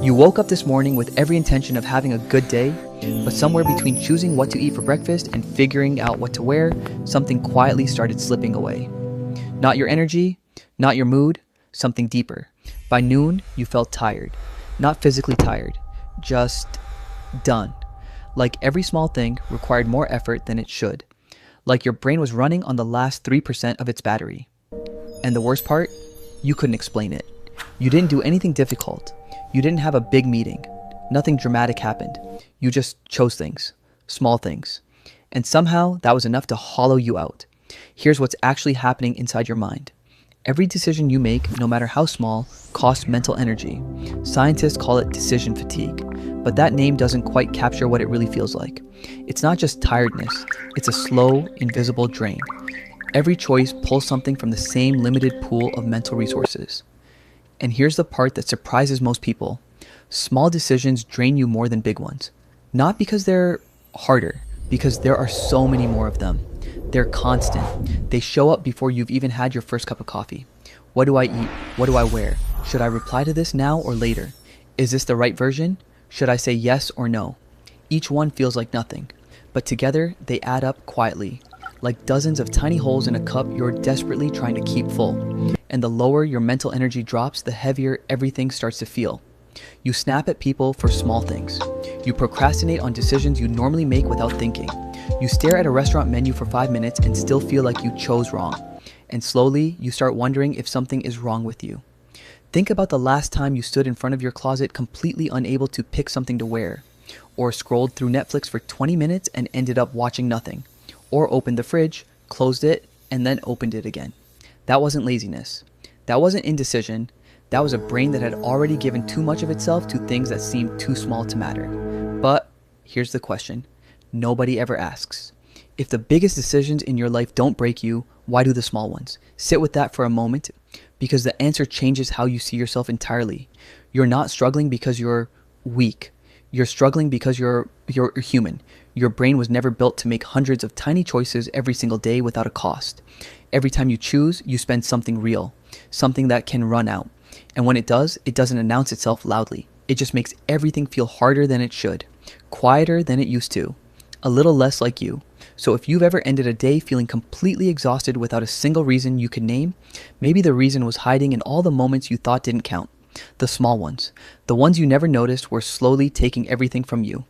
You woke up this morning with every intention of having a good day, but somewhere between choosing what to eat for breakfast and figuring out what to wear, something quietly started slipping away. Not your energy, not your mood, something deeper. By noon, you felt tired. Not physically tired, just done. Like every small thing required more effort than it should. Like your brain was running on the last 3% of its battery. And the worst part? You couldn't explain it. You didn't do anything difficult. You didn't have a big meeting. Nothing dramatic happened. You just chose things. Small things. And somehow that was enough to hollow you out. Here's what's actually happening inside your mind. Every decision you make, no matter how small, costs mental energy. Scientists call it decision fatigue, but that name doesn't quite capture what it really feels like. It's not just tiredness, it's a slow, invisible drain. Every choice pulls something from the same limited pool of mental resources. And here's the part that surprises most people. Small decisions drain you more than big ones. Not because they're harder, because there are so many more of them. They're constant. They show up before you've even had your first cup of coffee. What do I eat? What do I wear? Should I reply to this now or later? Is this the right version? Should I say yes or no? Each one feels like nothing, but together they add up quietly, like dozens of tiny holes in a cup you're desperately trying to keep full. And the lower your mental energy drops, the heavier everything starts to feel. You snap at people for small things. You procrastinate on decisions you normally make without thinking. You stare at a restaurant menu for 5 minutes and still feel like you chose wrong. And slowly, you start wondering if something is wrong with you. Think about the last time you stood in front of your closet completely unable to pick something to wear, or scrolled through Netflix for 20 minutes and ended up watching nothing, or opened the fridge, closed it, and then opened it again. That wasn't laziness. That wasn't indecision. That was a brain that had already given too much of itself to things that seemed too small to matter. But here's the question. Nobody ever asks. If the biggest decisions in your life don't break you, why do the small ones? Sit with that for a moment, because the answer changes how you see yourself entirely. You're not struggling because you're weak. You're struggling because you're human. Your brain was never built to make hundreds of tiny choices every single day without a cost. Every time you choose, you spend something real, something that can run out. And when it does, it doesn't announce itself loudly. It just makes everything feel harder than it should, quieter than it used to, a little less like you. So if you've ever ended a day feeling completely exhausted without a single reason you could name, maybe the reason was hiding in all the moments you thought didn't count. The small ones, the ones you never noticed were slowly taking everything from you.